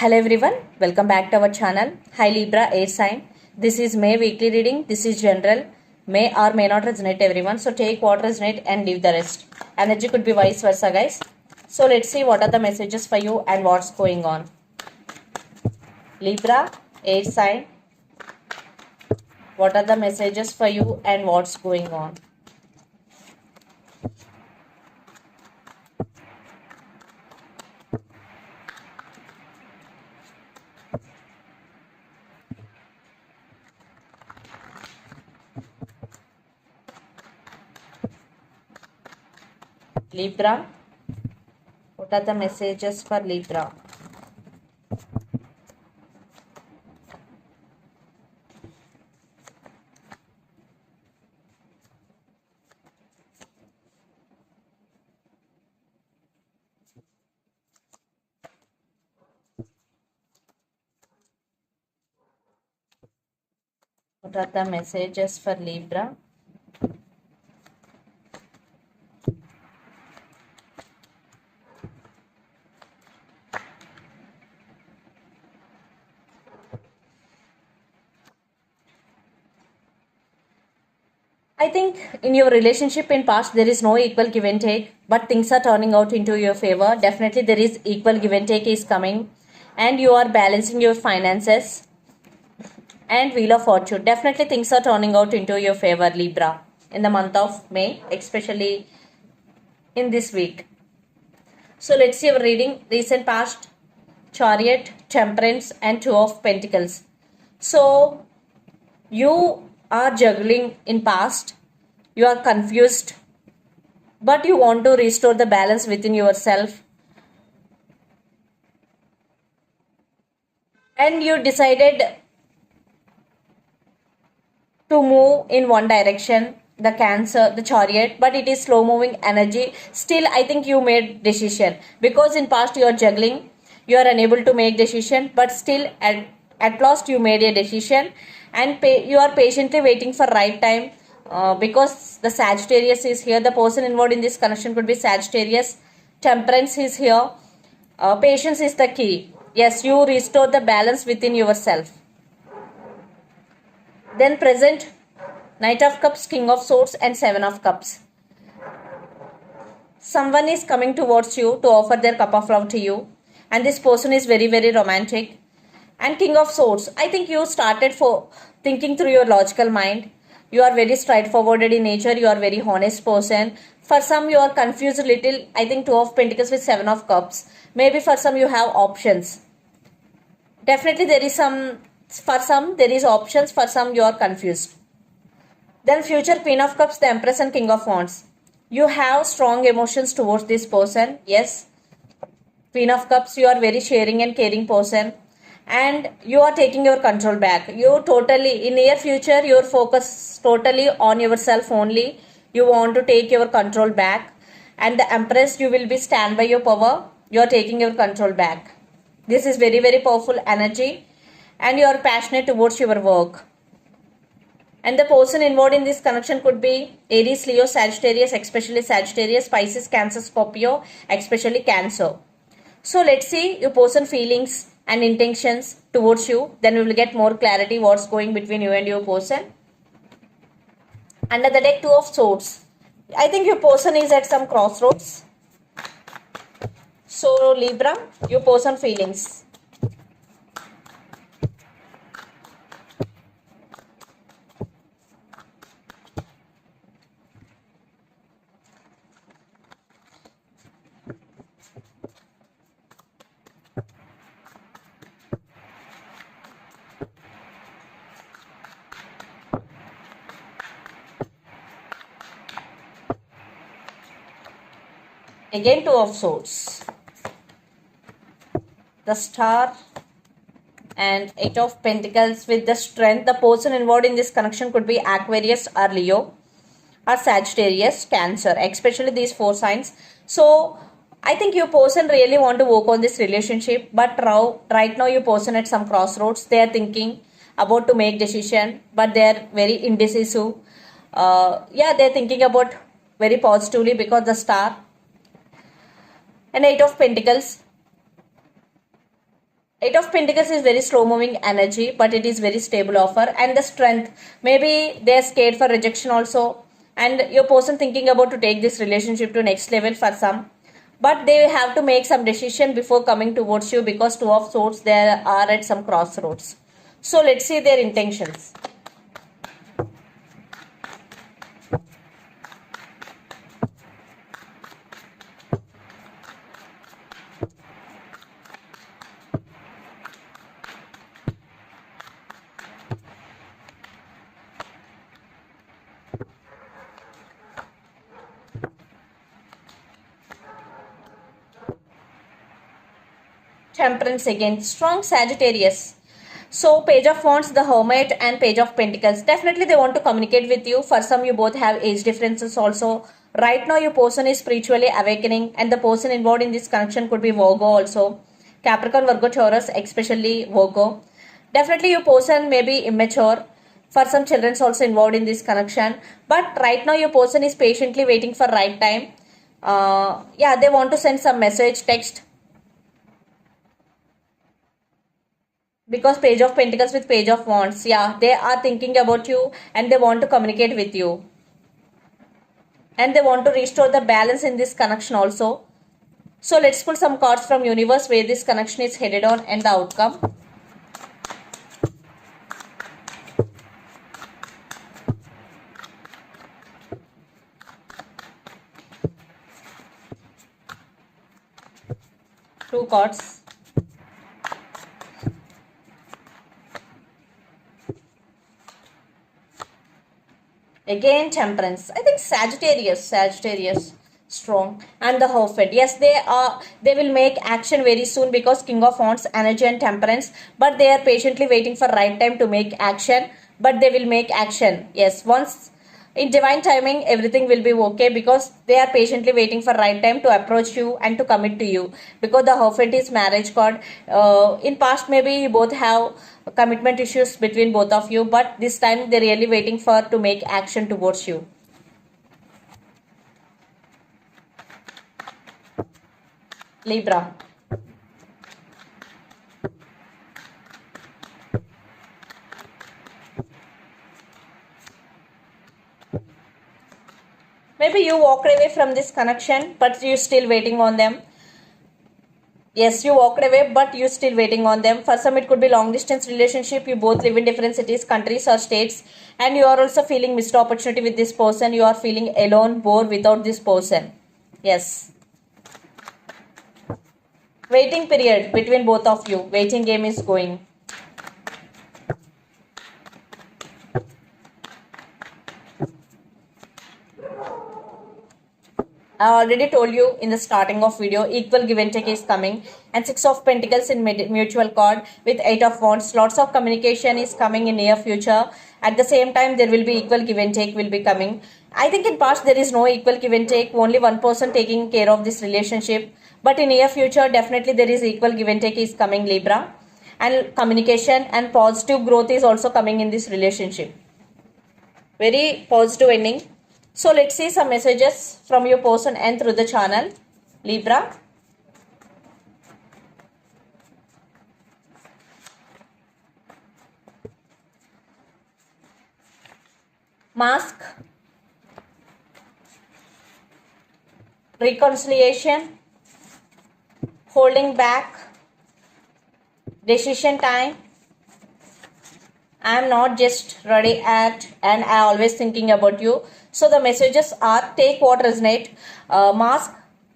Hello everyone, welcome back to our channel. Hi Libra Air Sign. This is May weekly reading. This is general. May or may not resonate everyone. So take what resonate and leave the rest. Energy could be vice versa, guys. So let's see what are the messages for you and what's going on. Libra Air Sign. What are the messages for you and what's going on? Libra. What are the messages for Libra? What are the messages for Libra? I think in your relationship in past there is no equal give and take, but things are turning out into your favor. Definitely there is equal give and take is coming, and you are balancing your finances. And Wheel of Fortune. Definitely things are turning out into your favor, Libra, in the month of May, especially in this week. So let's see our reading. Recent past, Chariot, Temperance, and Two of Pentacles. So you are juggling in past, you are confused, but you want to restore the balance within yourself, and you decided to move in one direction, the Cancer, the Chariot, but it is slow moving energy. Still I think you made decision, because in past you are juggling, you are unable to make decision, but still at last you made a decision, and you are patiently waiting for right time, because the Sagittarius is here. The person involved in this connection could be Sagittarius. Temperance is here. Patience is the key. Yes, you restore the balance within yourself. Then present, Knight of Cups, King of Swords, and Seven of Cups. Someone is coming towards you to offer their cup of love to you, and this person is very, very romantic. And King of Swords, I think you started for thinking through your logical mind. You are very straightforward in nature. You are very honest person. For some, you are confused a little. I think Two of Pentacles with Seven of Cups. Maybe for some, you have options. Definitely, there is some. For some, there is options. For some, you are confused. Then future Queen of Cups, the Empress, and King of Wands. You have strong emotions towards this person. Yes. Queen of Cups, you are very sharing and caring person, and you are taking your control back. You totally, in near future, your focus totally on yourself only. You want to take your control back. And the Empress, you will be stand by your power. You are taking your control back. This is very, very powerful energy, and you are passionate towards your work. And the person involved in this connection could be Aries, Leo, Sagittarius, especially Sagittarius, Pisces, Cancer, Scorpio, especially Cancer. So let's see your person feelings and intentions towards you. Then we will get more clarity what's going between you and your person. Under the deck, Two of Swords. I think your person is at some crossroads. So Libra, your person feelings. Again, Two of Swords. The Star and Eight of Pentacles with the Strength. The person involved in this connection could be Aquarius or Leo or Sagittarius, Cancer, especially these four signs. So I think your person really want to work on this relationship, but right now your person at some crossroads. They are thinking about to make decision, but they are very indecisive. Yeah, they are thinking about very positively, because the Star and Eight of Pentacles. Eight of Pentacles is very slow moving energy, but it is very stable offer. And the strength, maybe they are scared for rejection also, and your person thinking about to take this relationship to next level for some, but they have to make some decision before coming towards you, because Two of Swords, they are at some crossroads. So let's see their intentions. Temperance again, strong Sagittarius. So Page of Wands, the Hermit, and Page of Pentacles. Definitely they want to communicate with you. For some, you both have age differences also. Right now, your person is spiritually awakening, and the person involved in this connection could be Virgo also. Capricorn, Virgo, Taurus, especially Virgo. Definitely your person may be immature. For some, children's also involved in this connection. But right now, your person is patiently waiting for right time. Yeah, they want to send some message, text, because Page of Pentacles with Page of Wands, yeah, they are thinking about you and they want to communicate with you, and they want to restore the balance in this connection also. So let's pull some cards from universe where this connection is headed on and the outcome. Two cards. Again, Temperance. I think Sagittarius, strong, and the Hierophant. Yes, they will make action very soon, because King of Wands, energy and Temperance. But they are patiently waiting for right time to make action. But they will make action. Yes, once in divine timing, everything will be okay, because they are patiently waiting for right time to approach you and to commit to you. Because the Hierophant is marriage card. In past, maybe you both have commitment issues between both of you, but this time they're really waiting for to make action towards you. Libra. Maybe you walked away from this connection, but you're still waiting on them. Yes, you walked away, but you're still waiting on them. For some, it could be long distance relationship. You both live in different cities, countries, or states, and you are also feeling missed opportunity with this person. You are feeling alone, bored without this person. Yes. Waiting period between both of you. Waiting game is going. I already told you in the starting of video, equal give and take is coming, and Six of Pentacles in mutual card with Eight of Wands. Lots of communication is coming in near future. At the same time, there will be equal give and take will be coming. I think in past there is no equal give and take, only one person taking care of this relationship. But in near future, definitely there is equal give and take is coming, Libra. And communication and positive growth is also coming in this relationship. Very positive ending. So let's see some messages from your person and through the channel, Libra. Mask. Reconciliation. Holding back. Decision time. I am not just ready at, and I always thinking about you. So the messages are: take what resonate, mask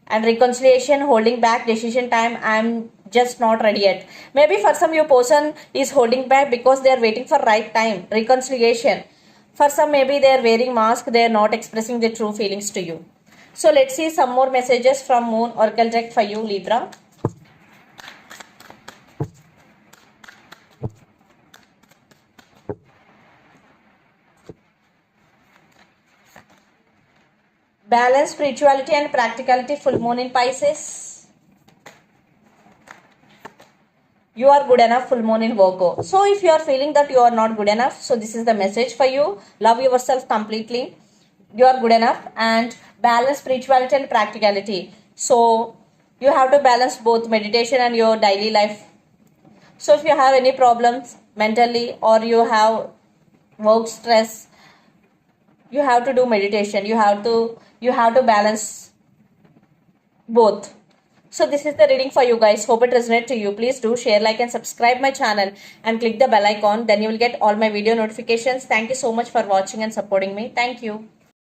and reconciliation, holding back, decision time, I am just not ready yet. Maybe for some your person is holding back because they are waiting for right time, reconciliation. For some, maybe they are wearing mask, they are not expressing their true feelings to you. So let's see some more messages from Moon Oracle deck for you, Libra. Balance, spirituality and practicality, full moon in Pisces. You are good enough, full moon in Virgo. So if you are feeling that you are not good enough, so this is the message for you. Love yourself completely. You are good enough. And balance, spirituality and practicality. So you have to balance both meditation and your daily life. So if you have any problems mentally or you have work stress, you have to do meditation. You have to balance both. So this is the reading for you guys. Hope it resonates to you. Please do share, like and subscribe my channel and click the bell icon. Then you will get all my video notifications. Thank you so much for watching and supporting me. Thank you.